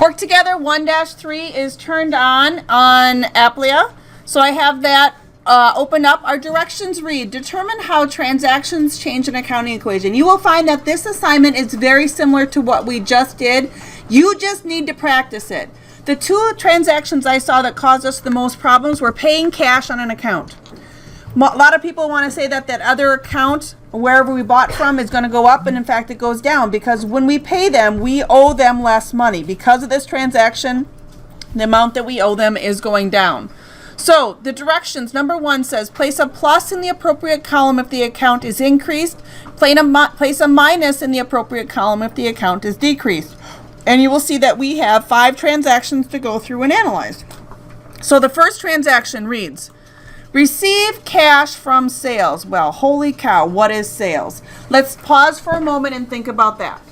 Work together 1-3 is turned on Applia. So I have that open up. Our directions read, determine how transactions change an accounting equation. You will find that this assignment is very similar to what we just did. You just need to practice it. The two transactions I saw that caused us the most problems were paying cash on an account. A lot of people want to say that that other account, wherever we bought from, is going to go up, and in fact it goes down, because when we pay them, we owe them less money. Because of this transaction, the amount that we owe them is going down. So the directions, number 1 says, place a plus in the appropriate column if the account is increased, place a minus in the appropriate column if the account is decreased. And you will see that we have 5 transactions to go through and analyze. So the first transaction reads, receive cash from sales. Well, holy cow, what is sales? Let's pause for a moment and think about that.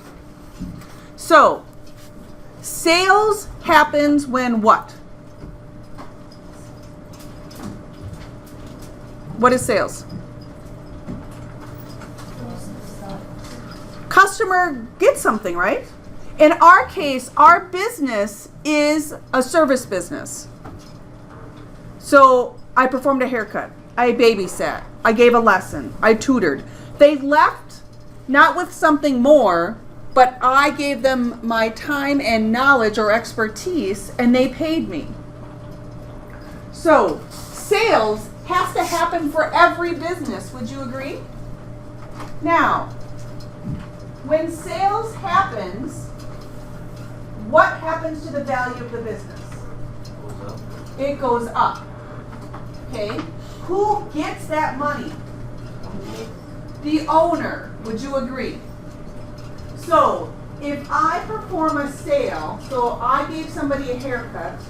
So, sales happens when what? What is sales? Customer gets something, right? In our case, our business is a service business. So I performed a haircut. I babysat. I gave a lesson. I tutored. They left not with something more, but I gave them my time and knowledge or expertise, and they paid me. So sales has to happen for every business. Would you agree? Now, when sales happens, what happens to the value of the business? It goes up. Okay? Who gets that money? The owner. Would you agree? So, if I perform a sale, so I gave somebody a haircut,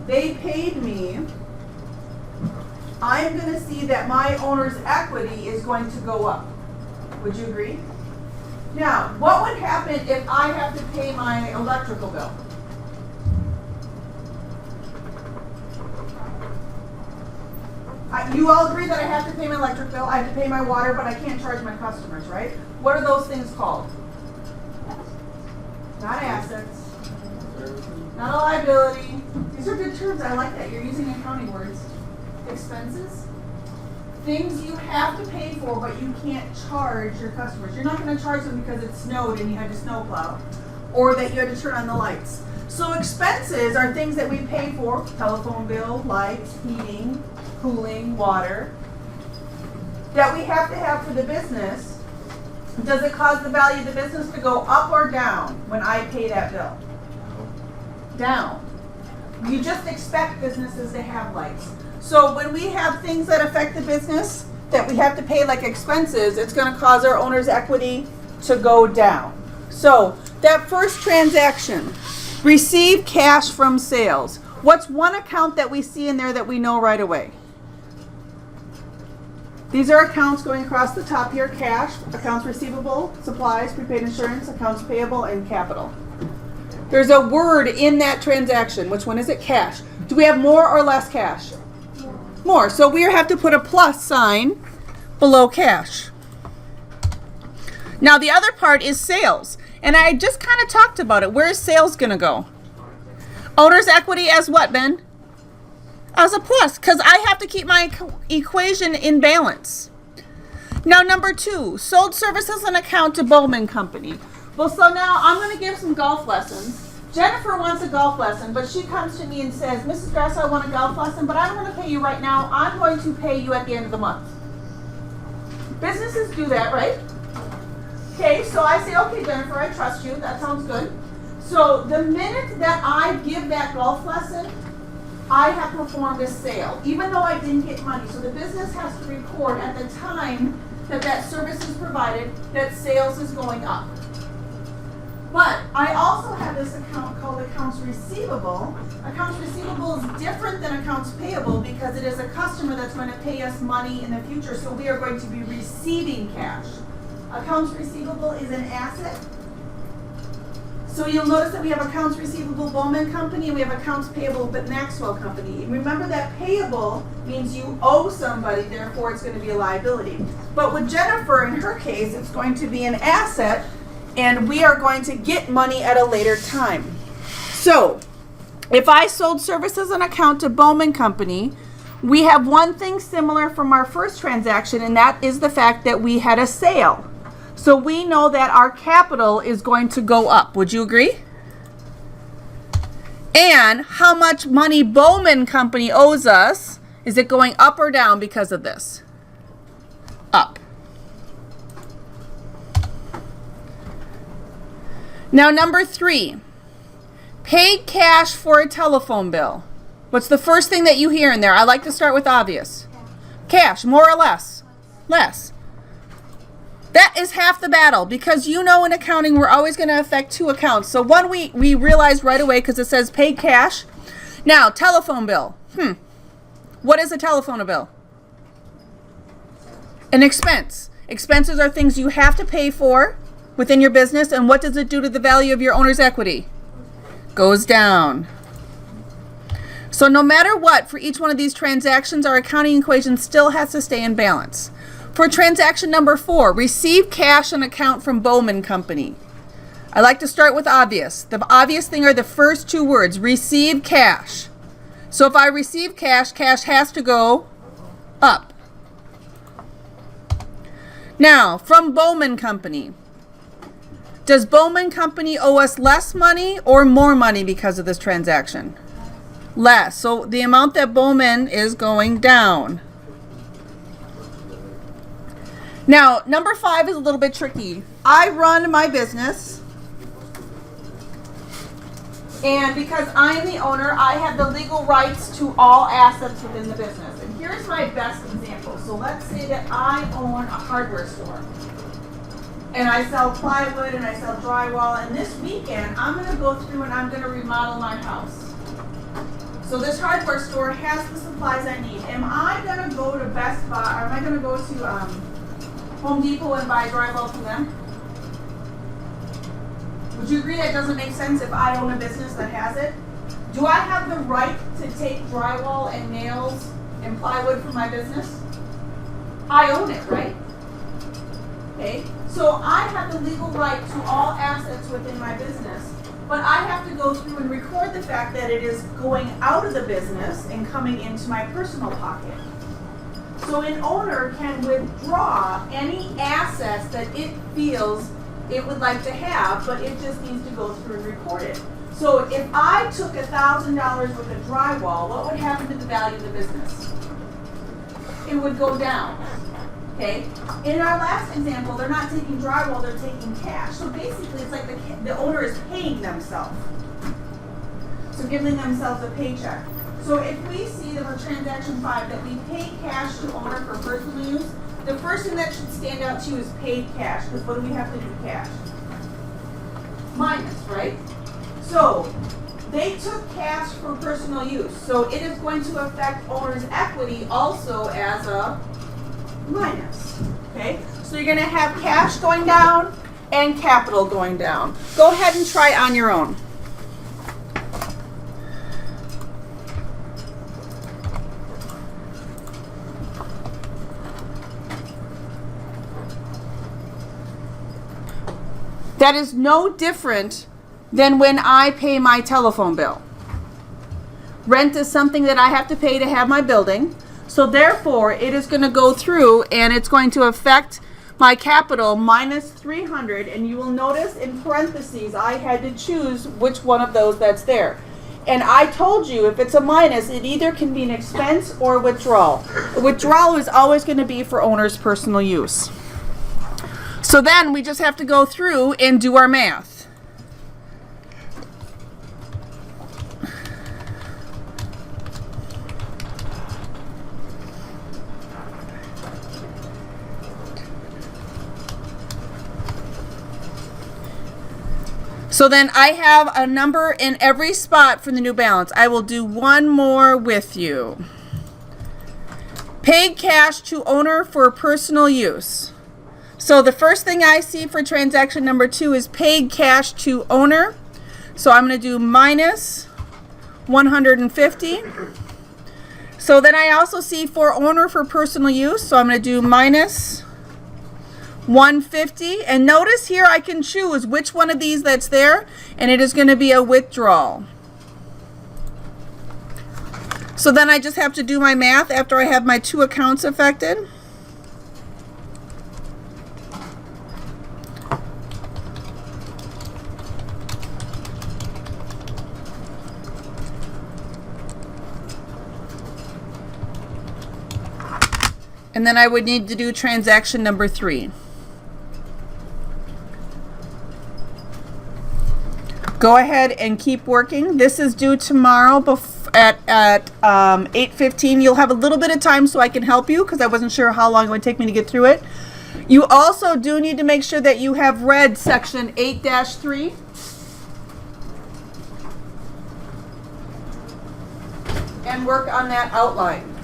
they paid me, I'm going to see that my owner's equity is going to go up. Would you agree? Now, what would happen if I have to pay my electrical bill? You all agree that I have to pay my electric bill, I have to pay my water, but I can't charge my customers, right? What are those things called? Not assets. Not a liability. These are good terms. I like that. You're using accounting words. Expenses. Things you have to pay for, but you can't charge your customers. You're not going to charge them because it snowed and you had to snowplow, or that you had to turn on the lights. So expenses are things that we pay for: telephone bill, lights, heating, cooling, water, that we have to have for the business. Does it cause the value of the business to go up or down when I pay that bill? Down. You just expect businesses to have lights. So when we have things that affect the business that we have to pay, like expenses, it's going to cause our owner's equity to go down. So that first transaction, receive cash from sales. What's one account that we see in there that we know right away? These are accounts going across the top here: cash, accounts receivable, supplies, prepaid insurance, accounts payable, and capital. There's a word in that transaction. Which one is it? Cash. Do we have more or less cash? More. So we have to put a plus sign below cash. Now the other part is sales. And I just kind of talked about it. Where is sales going to go? Owner's equity as what, Ben? As a plus, because I have to keep my equation in balance. Now number 2, sold services and account to Bowman Company. Well, so now I'm going to give some golf lessons. Jennifer wants a golf lesson, but she comes to me and says, Mrs. Grass, I want a golf lesson, but I don't want to pay you right now. I'm going to pay you at the end of the month. Businesses do that, right? Okay, so I say, okay, Jennifer, I trust you. That sounds good. So the minute that I give that golf lesson, I have performed a sale, even though I didn't get money. So the business has to record at the time that that service is provided that sales is going up. But I also have this account called accounts receivable. Accounts receivable is different than accounts payable because it is a customer that's going to pay us money in the future, so we are going to be receiving cash. Accounts receivable is an asset. So you'll notice that we have accounts receivable Bowman Company and we have accounts payable but Maxwell Company. And remember that payable means you owe somebody, therefore it's going to be a liability. But with Jennifer, in her case, it's going to be an asset, and we are going to get money at a later time. So if I sold services and account to Bowman Company, we have one thing similar from our first transaction, and that is the fact that we had a sale. So we know that our capital is going to go up. Would you agree? And how much money Bowman Company owes us, is it going up or down because of this? Up. Now, number 3, paid cash for a telephone bill. What's the first thing that you hear in there? I like to start with obvious. Cash, more or less? Less. That is half the battle, because you know in accounting we're always going to affect 2 accounts. So one we realize right away because it says paid cash. Now, telephone bill. What is a telephone bill? An expense. Expenses are things you have to pay for within your business, and what does it do to the value of your owner's equity? Goes down. So no matter what, for each one of these transactions, our accounting equation still has to stay in balance. For transaction number 4, receive cash and account from Bowman Company. I like to start with obvious. The obvious thing are the first 2 words, receive cash. So if I receive cash, cash has to go up. Now, from Bowman Company. Does Bowman Company owe us less money or more money because of this transaction? Less. So the amount that Bowman is going down. Now, number 5 is a little bit tricky. I run my business, and because I am the owner, I have the legal rights to all assets within the business. And here's my best example. So let's say that I own a hardware store, and I sell plywood and I sell drywall, and this weekend I'm going to go through and I'm going to remodel my house. So this hardware store has the supplies I need. Am I going to go to Best Buy, or am I going to go to Home Depot and buy drywall from them? Would you agree that doesn't make sense if I own a business that has it? Do I have the right to take drywall and nails and plywood from my business? I own it, right? Okay, so I have the legal right to all assets within my business, but I have to go through and record the fact that it is going out of the business and coming into my personal pocket. So an owner can withdraw any assets that it feels it would like to have, but it just needs to go through and record it. So if I took $1,000 worth of drywall, what would happen to the value of the business? It would go down. Okay. In our last example, they're not taking drywall, they're taking cash. So basically, it's like the owner is paying themselves. So giving themselves a paycheck. So if we see that for transaction 5 that we pay cash to owner for personal use, the first thing that should stand out to you is paid cash, because what do we have to do cash? Minus, right? So they took cash for personal use. So it is going to affect owner's equity also as a minus. Okay? So you're going to have cash going down and capital going down. Go ahead and try on your own. That is no different than when I pay my telephone bill. Rent is something that I have to pay to have my building. So therefore, it is going to go through and it's going to affect my capital minus 300. And you will notice in parentheses, I had to choose which one of those that's there. And I told you if it's a minus, it either can be an expense or withdrawal. A withdrawal is always going to be for owner's personal use. So then we just have to go through and do our math. So then I have a number in every spot for the new balance. I will do one more with you. Paid cash to owner for personal use. So the first thing I see for transaction number 2 is paid cash to owner. So I'm going to do minus 150. So then I also see for owner for personal use. So I'm going to do minus 150, and notice here I can choose which one of these that's there, and it is going to be a withdrawal. So then I just have to do my math after I have my 2 accounts affected. And then I would need to do transaction number 3. Go ahead and keep working. This is due tomorrow at 8:15. You'll have a little bit of time so I can help you because I wasn't sure how long it would take me to get through it. You also do need to make sure that you have read section 8-3. And work on that outline.